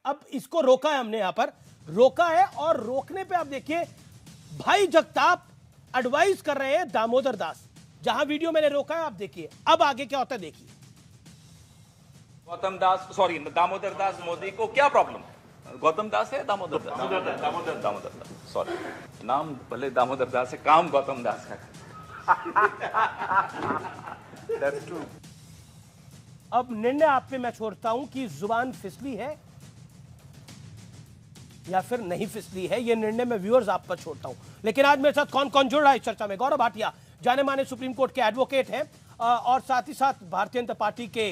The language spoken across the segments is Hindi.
अब इसको रोका है, हमने यहां पर रोका है, और रोकने पे आप देखिए भाई जगताप एडवाइस कर रहे हैं दामोदर दास, जहां वीडियो मैंने रोका है आप देखिए। अब आगे क्या होता है देखिए। गौतम दास, सॉरी दामोदर दास मोदी को क्या प्रॉब्लम है? गौतम दास है दामोदर दास? दामोदर दास, सॉरी, नाम भले दामोदर दास है, काम गौतम दास का। That's true. अब निर्णय आप पे मैं छोड़ता हूं कि जुबान फिसली है या फिर नहीं फिसली है, यह निर्णय मैं व्यूअर्स आप पर छोड़ता हूं। लेकिन आज मेरे साथ कौन कौन जुड़ रहा है इस चर्चा में? गौरव भाटिया जाने माने सुप्रीम कोर्ट के एडवोकेट हैं और साथ ही साथ भारतीय जनता पार्टी के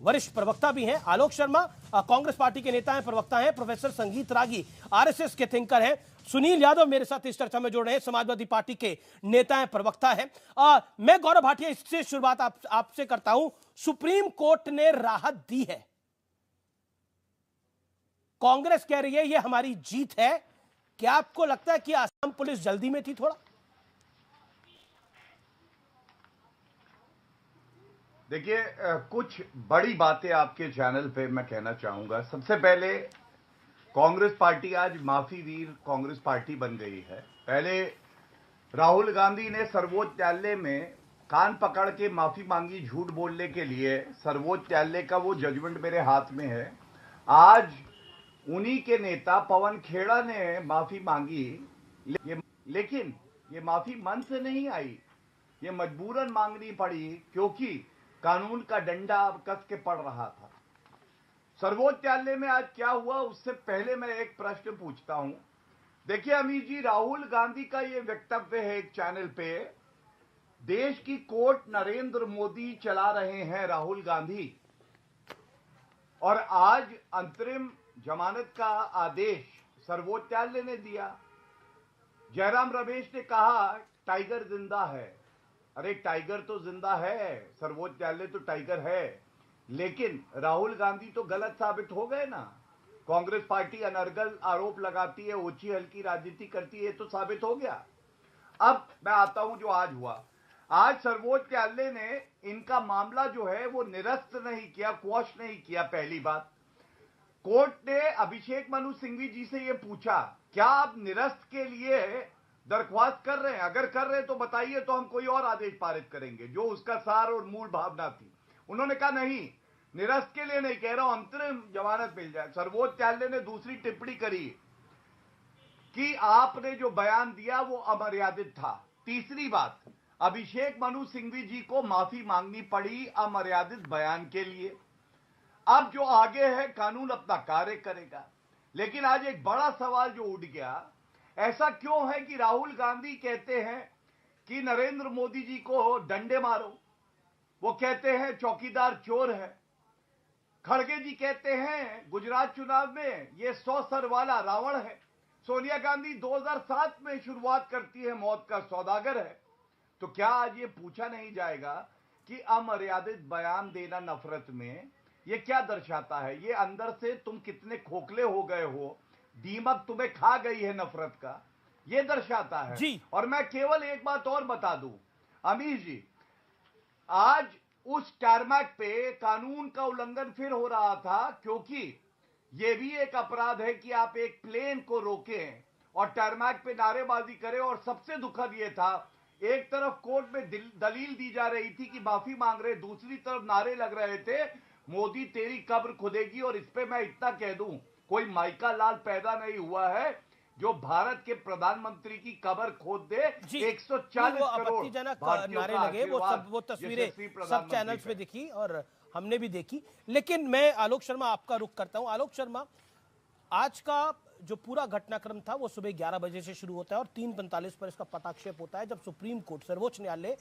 वरिष्ठ प्रवक्ता भी हैं। आलोक शर्मा कांग्रेस पार्टी के नेता हैं, प्रवक्ता हैं। प्रोफेसर संगीत रागी आरएसएस के थिंकर हैं। सुनील यादव मेरे साथ इस चर्चा में जुड़ रहे हैं, समाजवादी पार्टी के नेता हैं, प्रवक्ता हैं। मैं गौरव भाटिया इससे शुरुआत आपसे करता हूं। सुप्रीम कोर्ट ने राहत दी है, कांग्रेस कह रही है यह हमारी जीत है। क्या आपको लगता है कि असम पुलिस जल्दी में थी थोड़ा? देखिए, कुछ बड़ी बातें आपके चैनल पे मैं कहना चाहूंगा। सबसे पहले, कांग्रेस पार्टी आज माफी वीर कांग्रेस पार्टी बन गई है। पहले राहुल गांधी ने सर्वोच्च न्यायालय में कान पकड़ के माफी मांगी झूठ बोलने के लिए। सर्वोच्च न्यायालय का वो जजमेंट मेरे हाथ में है। आज उन्हीं के नेता पवन खेड़ा ने माफी मांगी, लेकिन ये माफी मन से नहीं आई, ये मजबूरन मांगनी पड़ी क्योंकि कानून का डंडा अब कस के पड़ रहा था। सर्वोच्च न्यायालय में आज क्या हुआ, उससे पहले मैं एक प्रश्न पूछता हूं। देखिए अमीर जी, राहुल गांधी का ये वक्तव्य है एक चैनल पे, देश की कोर्ट नरेंद्र मोदी चला रहे हैं राहुल गांधी, और आज अंतरिम जमानत का आदेश सर्वोच्च न्यायालय ने दिया। जयराम रमेश ने कहा टाइगर जिंदा है। अरे टाइगर तो जिंदा है, सर्वोच्च न्यायालय तो टाइगर है, लेकिन राहुल गांधी तो गलत साबित हो गए ना। कांग्रेस पार्टी अनर्गल आरोप लगाती है, ऊंची हल्की राजनीति करती है, तो साबित हो गया। अब मैं आता हूं जो आज हुआ। आज सर्वोच्च न्यायालय ने इनका मामला जो है वो निरस्त नहीं किया, क्वॉश नहीं किया। पहली बात, कोर्ट ने अभिषेक मनु सिंघवी जी से ये पूछा, क्या आप निरस्त के लिए दरख्वास्त कर रहे हैं? अगर कर रहे हैं तो बताइए, तो हम कोई और आदेश पारित करेंगे जो उसका सार और मूल भावना थी। उन्होंने कहा नहीं, निरस्त के लिए नहीं कह रहा हूं, अंतरिम जमानत मिल जाए। सर्वोच्च न्यायालय ने दूसरी टिप्पणी करी कि आपने जो बयान दिया वो अमर्यादित था। तीसरी बात, अभिषेक मनु सिंघवी जी को माफी मांगनी पड़ी अमर्यादित बयान के लिए। अब जो आगे है, कानून अपना कार्य करेगा। लेकिन आज एक बड़ा सवाल जो उठ गया, ऐसा क्यों है कि राहुल गांधी कहते हैं कि नरेंद्र मोदी जी को डंडे मारो, वो कहते हैं चौकीदार चोर है। खड़गे जी कहते हैं गुजरात चुनाव में ये 100 सर वाला रावण है। सोनिया गांधी 2007 में शुरुआत करती है मौत का सौदागर है। तो क्या आज ये पूछा नहीं जाएगा कि अमर्यादित बयान देना नफरत में ये क्या दर्शाता है? ये अंदर से तुम कितने खोखले हो गए हो, दीमक तुम्हें खा गई है नफरत का, ये दर्शाता है जी। और मैं केवल एक बात और बता दूं अमीर जी, आज उस टारमैक पे कानून का उल्लंघन फिर हो रहा था, क्योंकि यह भी एक अपराध है कि आप एक प्लेन को रोकें और टारमैक पे नारेबाजी करें। और सबसे दुखद यह था, एक तरफ कोर्ट में दलील दी जा रही थी कि माफी मांग रहे, दूसरी तरफ नारे लग रहे थे मोदी तेरी कब्र खुदेगी। और इस पे मैं इतना कह दूं, कोई माइका लाल पैदा नहीं हुआ है जो भारत के प्रधानमंत्री की कब्र खोद दे। 140 करोड़ नारे लगे, वो तस्वीरें सब चैनल्स पे दिखी और हमने भी देखी। लेकिन मैं आलोक शर्मा आपका रुख करता हूं। आलोक शर्मा, आज का जो पूरा घटनाक्रम था वो सुबह 11 बजे से शुरू होता है और 3:45 पर इसका पटाक्षेप होता है, जब सुप्रीम कोर्ट सर्वोच्च न्यायालय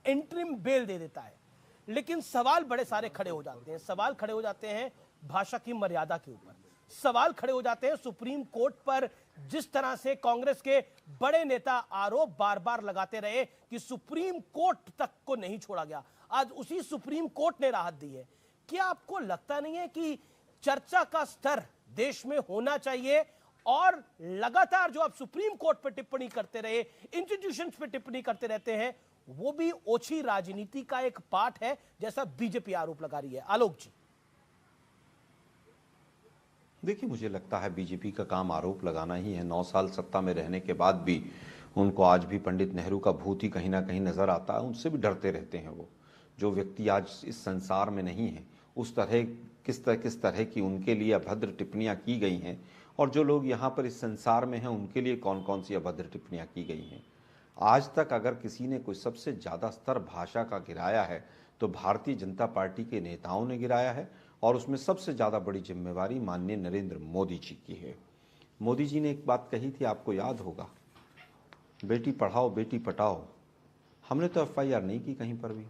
इंटरिम बेल दे देता है। लेकिन सवाल बड़े सारे खड़े हो जाते हैं। सवाल खड़े हो जाते हैं भाषा की मर्यादा के ऊपर, सवाल खड़े हो जाते हैं सुप्रीम कोर्ट पर। जिस तरह से कांग्रेस के बड़े नेता आरोप बार बार लगाते रहे कि सुप्रीम कोर्ट तक को नहीं छोड़ा गया, आज उसी सुप्रीम कोर्ट ने राहत दी है। क्या आपको लगता नहीं है कि चर्चा का स्तर देश में होना चाहिए? और लगातार जो आप सुप्रीम कोर्ट पर टिप्पणी करते रहे, इंस्टीट्यूशंस पर टिप्पणी करते रहते हैं, वो भी ओछी राजनीति का एक पार्ट है, जैसा बीजेपी आरोप लगा रही है। आलोक जी। देखिए, मुझे लगता है बीजेपी का काम आरोप लगाना ही है। 9 साल सत्ता में रहने के बाद भी उनको आज भी पंडित नेहरू का भूत ही कहीं ना कहीं नजर आता है। उनसे भी डरते रहते हैं वो। जो व्यक्ति आज इस संसार में नहीं है, उस तरह किस तरह की उनके लिए अभद्र टिप्पणियां की गई हैं, और जो लोग यहाँ पर इस संसार में हैं उनके लिए कौन कौन सी अभद्र टिप्पणियां की गई हैं। आज तक अगर किसी ने कोई सबसे ज़्यादा स्तर भाषा का गिराया है तो भारतीय जनता पार्टी के नेताओं ने गिराया है, और उसमें सबसे ज़्यादा बड़ी जिम्मेवारी माननीय नरेंद्र मोदी जी की है। मोदी जी ने एक बात कही थी, आपको याद होगा, बेटी पढ़ाओ बेटी पटाओ। हमने तो FIR नहीं की कहीं पर भी।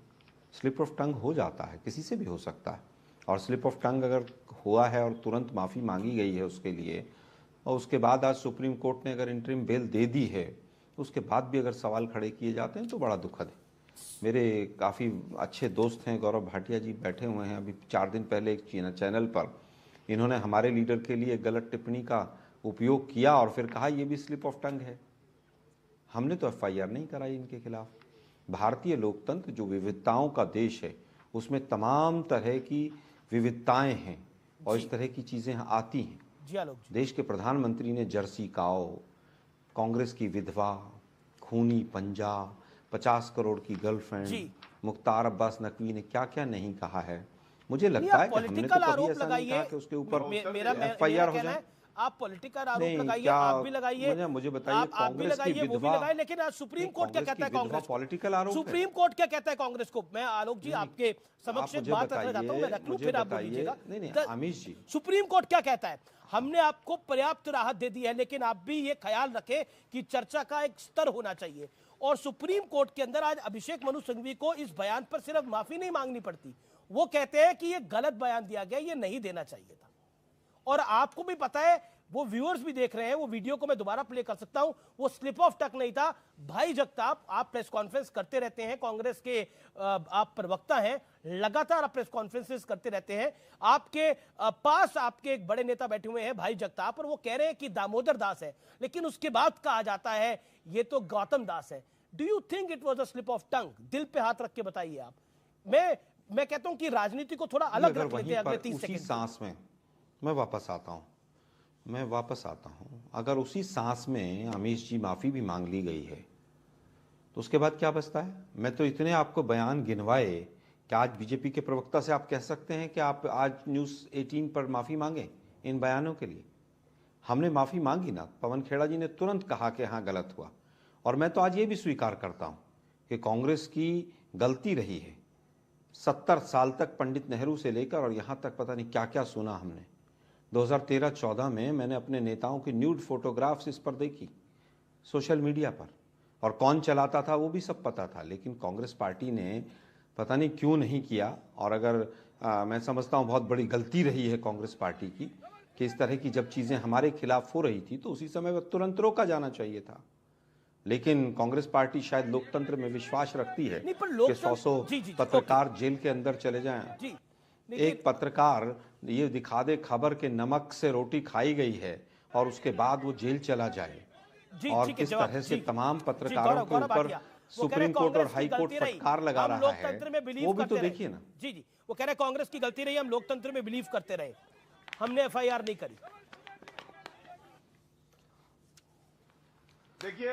स्लिप ऑफ टंग हो जाता है, किसी से भी हो सकता है, और स्लिप ऑफ टंग अगर हुआ है और तुरंत माफ़ी मांगी गई है उसके लिए, और उसके बाद आज सुप्रीम कोर्ट ने अगर इंटरिम बेल दे दी है, उसके बाद भी अगर सवाल खड़े किए जाते हैं तो बड़ा दुखद है। मेरे काफ़ी अच्छे दोस्त हैं, गौरव भाटिया जी बैठे हुए हैं। अभी 4 दिन पहले एक चैनल पर इन्होंने हमारे लीडर के लिए गलत टिप्पणी का उपयोग किया और फिर कहा ये भी स्लिप ऑफ टंग है। हमने तो FIR नहीं कराई इनके खिलाफ। भारतीय लोकतंत्र जो विविधताओं का देश है, उसमें तमाम तरह की विविधताएं हैं और इस तरह की चीज़ें आती हैं। जी आलोक जी। देश के प्रधानमंत्री ने जर्सी काओ, कांग्रेस की विधवा, खूनी पंजा, 50 करोड़ की गर्लफ्रेंड, मुख्तार अब्बास नकवी ने क्या क्या नहीं कहा है। मुझे लगता है कि हमने तो कभी ऐसा नहीं कहा कि उसके ऊपर FIR हो जाए। आप पॉलिटिकल आरोप लगाइए, आप भी लगाइए, मुझे बताइए, आप भी लगाइए, वो भी लगाइए, लेकिन आज सुप्रीम कोर्ट क्या कहता है कांग्रेस? पॉलिटिकल आरोप, सुप्रीम कोर्ट क्या कहता है कांग्रेस को? मैं आलोक जी आपके समक्ष एक बात रखना चाहता हूं, मैं रख लूं फिर आप बोलिएगा। नहीं अमीश जी, सुप्रीम कोर्ट क्या कहता है? हमने आपको पर्याप्त राहत दे दी है, लेकिन आप भी ये ख्याल रखें कि चर्चा का एक स्तर होना चाहिए। और सुप्रीम कोर्ट के अंदर आज अभिषेक मनु सिंघवी को इस बयान पर सिर्फ माफी नहीं मांगनी पड़ती, वो कहते हैं कि ये गलत बयान दिया गया, ये नहीं देना चाहिए था। और आपको भी पता है, वो व्यूअर्स भी देख रहे हैं, वो वीडियो को मैं दोबारा प्ले कर सकता हूं, वो स्लिप ऑफ टंग नहीं था। भाई जगताप, आप प्रेस कॉन्फ्रेंस करते रहते हैं, कांग्रेस के आप प्रवक्ता हैं, लगातार आप प्रेस कॉन्फ्रेंसेस करते रहते हैं। आपके पास आपके एक बड़े नेता बैठे हुए हैं भाई जगताप, और वो कह रहे हैं कि दामोदर दास है, लेकिन उसके बाद कहा जाता है ये तो गौतम दास है। Do you think it was a slip of tongue? दिल पे हाथ रख के बताइए आप। मैं कहता हूं कि राजनीति को थोड़ा अलग रख लेते हैं अगले 30 सेकंड। सांस में मैं वापस आता हूं, अगर उसी सांस में अमीश जी माफी भी मांग ली गई है तो उसके बाद क्या बचता है? मैं तो इतने आपको बयान गिनवाए कि आज बीजेपी के प्रवक्ता से आप कह सकते हैं कि आप आज न्यूज़ 18 पर माफी मांगे इन बयानों के लिए। हमने माफी मांगी ना, पवन खेड़ा जी ने तुरंत कहा कि हाँ गलत हुआ। और मैं तो आज ये भी स्वीकार करता हूं कि कांग्रेस की गलती रही है। 70 साल तक पंडित नेहरू से लेकर और यहां तक पता नहीं क्या क्या सुना हमने। 2013-14 में मैंने अपने नेताओं की न्यूड फोटोग्राफ्स इस पर देखी सोशल मीडिया पर, और कौन चलाता था वो भी सब पता था, लेकिन कांग्रेस पार्टी ने पता नहीं क्यों नहीं किया। और अगर मैं समझता हूँ बहुत बड़ी गलती रही है कांग्रेस पार्टी की कि इस तरह की जब चीज़ें हमारे खिलाफ हो रही थी तो उसी समय तुरंत रोका जाना चाहिए था। लेकिन कांग्रेस पार्टी शायद लोकतंत्र में विश्वास रखती है कि 100 पत्रकार जेल के अंदर चले जाएं। एक पत्रकार ये दिखा दे खबर के नमक से रोटी खाई गई है और उसके बाद वो जेल चला जाए, और किस तरह से तमाम पत्रकारों के ऊपर सुप्रीम कोर्ट और हाई कोर्ट फटकार लगा रहा है, वो भी तो देखिए ना। जी वो कह रहे कांग्रेस की गलती रही, हम लोकतंत्र में बिलीव करते रहे, हमने FIR नहीं करी। देखिए,